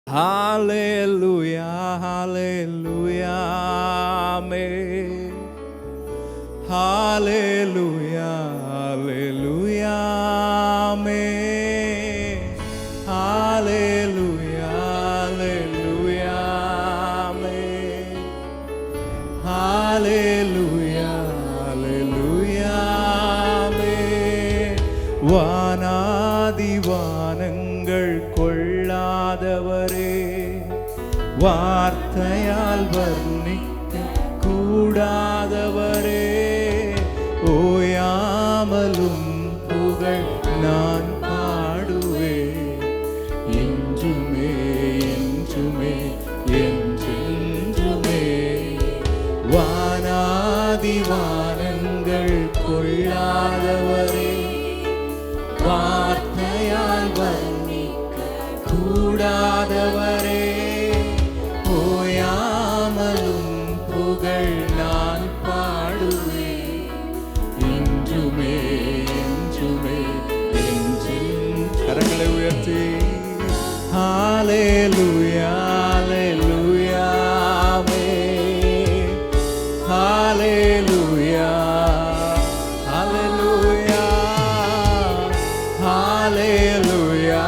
Hallelujah, hallelujah, amen. Hallelujah, hallelujah, amen. Hallelujah, hallelujah, amen. Hallelujah, hallelujah, amen. வானாதி வானங்கள் கொள்ளாதவரே, வார்த்தையால் வர்ணிக்க கூடாதவரே, ஓயாமலும் புகழ் நான் பாடுவேன் என்றுமே என்றுமே என்றென்றுமே. வானாதி வானங்கள் கொள்ளாதவரே, வார்த்தையால் வர்ணிக்க கூடாதவரே, ஓயாமலும் புகழ் நான் பாடுவேன் என்றுமே என்றுமே என்றும். கரங்களை உயர்த்தி ஹalleluya hallelujah amen. Hallelujah hallelujah hallelujah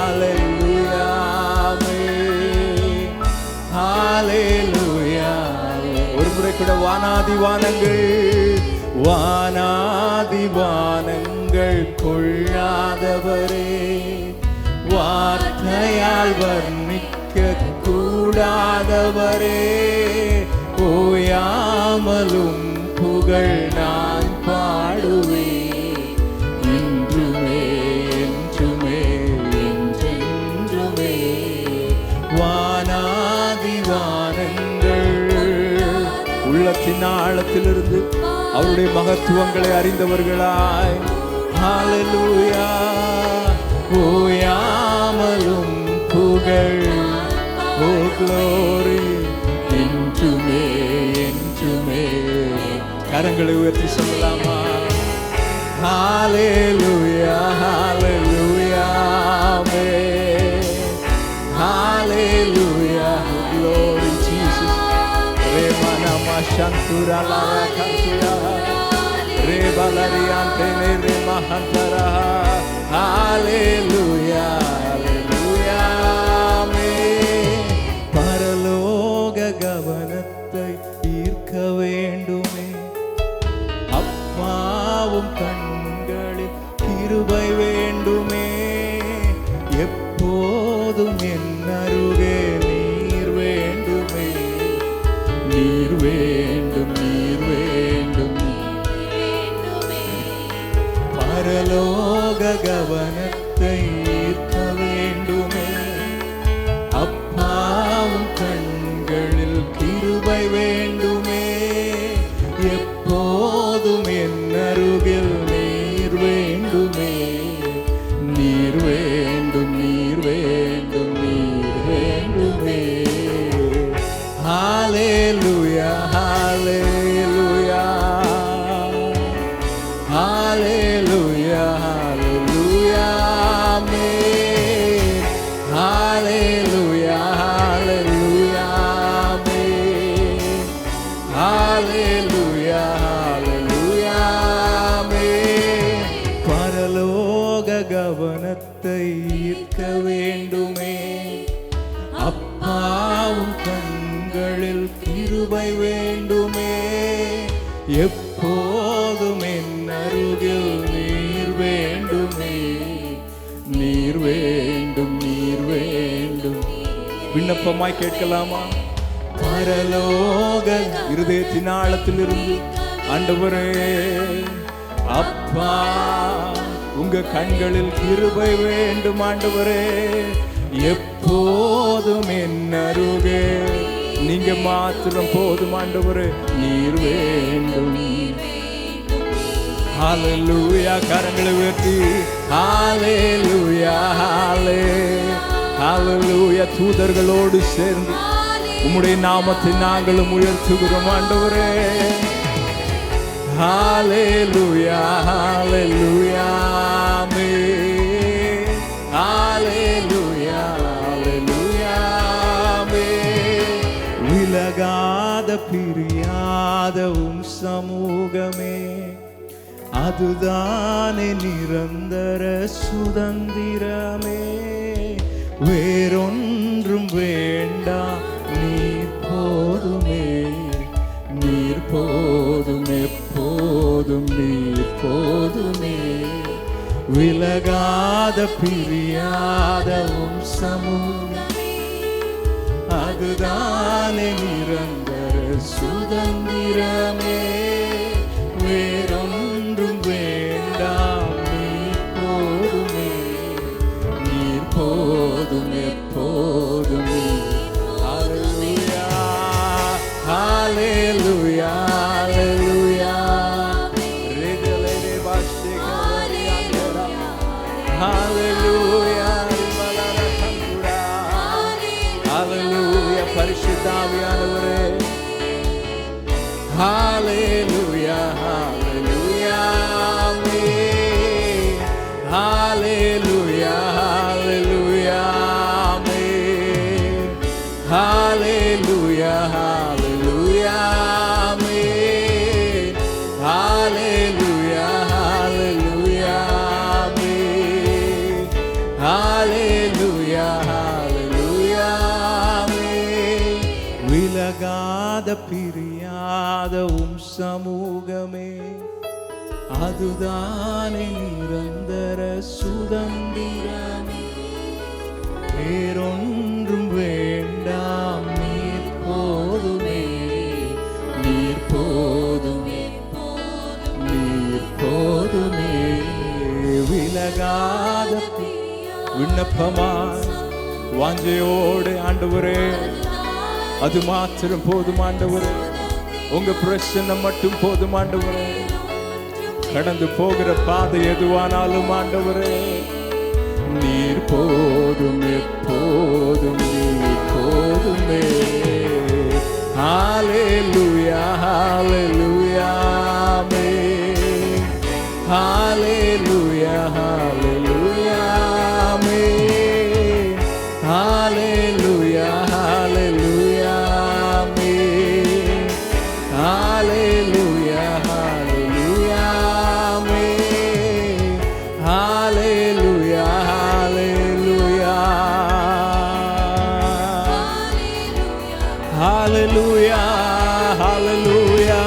hallelujah amen. Hallelujah. ஒரு முறை கூட வானாதி வானங்கள் வானாதி வானங்கள் கொள்ளாதவரே, வார்த்தையால் வர்ணிக்க கூடாதவரே, ஓயாமலும் புகழ் நான் பாடுவேன் என்றுமே என்றுமே என்றென்றுமே. வானாதி வானங்கள் உள்ளத்தின் ஆழத்திலிருந்து அவருடைய மகத்துவங்களை அறிந்தவர்களாய் ஹalleluya, ஓயாமலும் புகழ் ஓ glory என்றுமே என்றுமே. கரங்களை உயர்த்தி சொல்லலாமா? ஹalleluya hallelujah amen. Hallelujah glory Jesus. Remana mashantura la cantura rebalariante ne remahantara. Hallelujah hallelujah amen. பரலோக கவனத்தை ஈர்க்க வேண்டுமே, அப்பாவும் கண்களில் கிருபை வேண்டுமே, எப்போதும் என் அருகே நீர் வேண்டுமே, நீர் வேண்டும் நீர் வேண்டும். பரலோக கவனத்தை ஈர்க்க வேண்டுமே, அப்பாவும் கண்களில் கிருபை வேண்டுமே, எப்போதும் என் அருகில் நீர் வேண்டுமே, நீர் வேண்டும் நீர் வேண்டும் நீர் வேண்டுமே. ஹalleluya hallelujah hallelujah hallelujah amen. Hallelujah hallelujah amen. Hallelujah hallelujah amen. பரலோக கவனத்தை ஈர்க்க வேண்டுமே, அப்பாவும் கண்களில் கிருபை வேண்டுமே, எப்போதும் என் அருகில் நீர் வேண்டுமே, நீர் வேண்டும் நீர் வேண்டும். விண்ணப்பமாய் கேட்கலாமா? பரலோக இருதயத்தின் ஆழத்திலிருந்து ஆண்டவரே, அப்பா உங்க கண்களில் கிருபை வேண்டும் ஆண்டவரே, எப்போதும் என் அருகே நீங்க மாத்திரம் போதும் ஆண்டவரே, நீர் வேண்டும். ஹalleluya கரங்களை உயர்த்தி ஹalleluya ஹalleluya. தூதர்களோடு சேர்ந்து உம்முடைய நாமத்தை நாங்களும் உயர்த்துகிறோம் ஆண்டவரே. ஹalleluya hallelujah amen. Hallelujah hallelujah அதுதானே நிரந்தர சுதந்திரமே. வேறொன்றும் வேண்டாம், நீர் போதுமே, நீர் போதும், எப்போதும் நீர் போதுமே. விலகாத பிரியாத உம் சமூகமே, அதுதானே நிரந்தர சுதந்திரமே. வேறொன்றும் வேண்டாம், நீர் போதுமே, நீர் போதும், எப்போதும் நீர். ஹல்லேலூயா, ஹல்லேலூயா, ஹல்லேலூயா. ரெஜலலே பாஷேகா, ஹல்லேலூயா, ரிபலர கங்குரா. ஹல்லேலூயா, பரிசுத்த ஆவியானவரே. ஹல்லேலூயா, ஹல்லேலூயா, ஆமென். ஹல்லேலூயா, ஹல்லேலூயா, ஆமென். ஹல்லேலூயா, ஹல்லேலூயா, ஆமென். ஹல்லேலூயா, ஹல்லேலூயா, ஆமென். ஹல்லேலூயா, ஹல்லேலூயா, ஆமென். விலகாத பிரியாத உம் சமூகமே, அதுதானே நிரந்தர சுதந்திரமே. வேறொன்றும் வேண்டாம், நீர் போதுமே, நீர் போதுமே, நீர் போதுமே. விலகாத விண்ணப்பமாய் வாஞ்சையோடு ஆண்டவரே, அது மாத்திரம் போதும் ஆண்டவரே. உங்க பிரசன்னம் மட்டும் போதும் ஆண்டவரே. கடந்து போகிற பாதை எதுவானாலும் ஆண்டவரே, நீர் போதும், எப்போதும் நீர் போதுமே. ஹல்லேலூயா, ஹல்லேலூயா, ஆமென். ஹல்லேலூயா, ஹல்லேலூயா, ஆமென். ஹல்லேலூயா, ஹல்லேலூயா, ஆமென். ஹல்லேலூயா, ஹல்லேலூயா, ஆமென். ஹல்லேலூயா, ஹல்லேலூயா. ஹல்லேலூயா, ஹல்லேலூயா.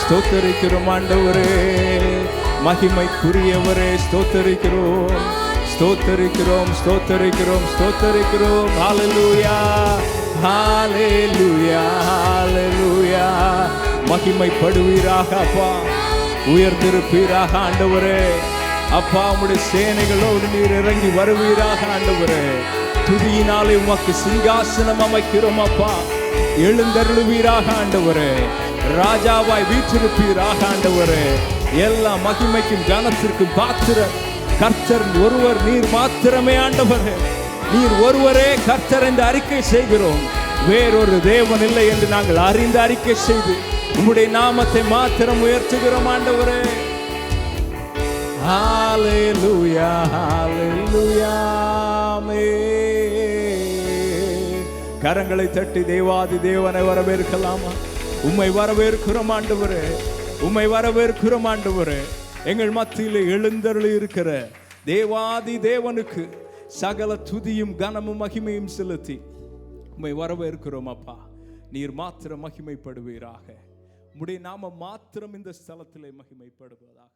ஸ்தோத்திரிக்கிறோம் ஆண்டவரே, மகிமைக்குரியவரே, ஸ்தோத்திரிக்கிறோம், ஸ்தோத்திரிக்கிறோம், ஸ்தோத்திரிக்கிறோம், ஸ்தோத்திரிக்கிறோம். ஹல்லேலூயா, ஹல்லேலூயா, ஹல்லேலூயா. மகிமைப்படுவீராக அப்பா, உயர்ந்திருப்பீராக ஆண்டவரே. அப்பா, உம்முடைய சேனைகளோடு நீர் இறங்கி வருவீராக ஆண்டவரே. துதியினாலே உமக்கு சிங்காசனம் அமைக்கிறோம் அப்பா. எழுந்தருளுவீராக ஆண்டவரே. ராஜாவாய் வீற்றிருப்பீராக ஆண்டவரே. எல்லா மகிமைக்கும் கனத்திற்கும் பாத்திரர் கர்த்தர் ஒருவர், நீர் மாத்திரமே ஆண்டவரே. நீர் ஒருவரே கர்த்தர் என்று அறிக்கை செய்கிறோம். வேறொரு தேவன் இல்லை என்று நாங்கள் அறிந்து அறிக்கை செய்து உம்முடைய நாமத்தை மாத்திரம் உயர்த்துகிறோம் ஆண்டவரே. ஹல்லேலூயா, ஹல்லேலூயா, ஆமென். கரங்களை தட்டி தேவாதி தேவனை வரவேற்கலாமா? உம்மை வரவேற்கிறோம் ஆண்டவரே, உம்மை வரவேற்கிறோம் ஆண்டவரே. எங்கள் மத்தியிலே எழுந்தருளி இருக்கிற தேவாதி தேவனுக்கு சகல துதியும் கனமும் மகிமையும் செலுத்தி உம்மை வரவேற்கிறோம் அப்பா. நீர் மாத்திரம் மகிமைப்படுவீராக. உம்முடைய நாமம் மாத்திரம் இந்த ஸ்தலத்திலே மகிமைப்படுவதாக.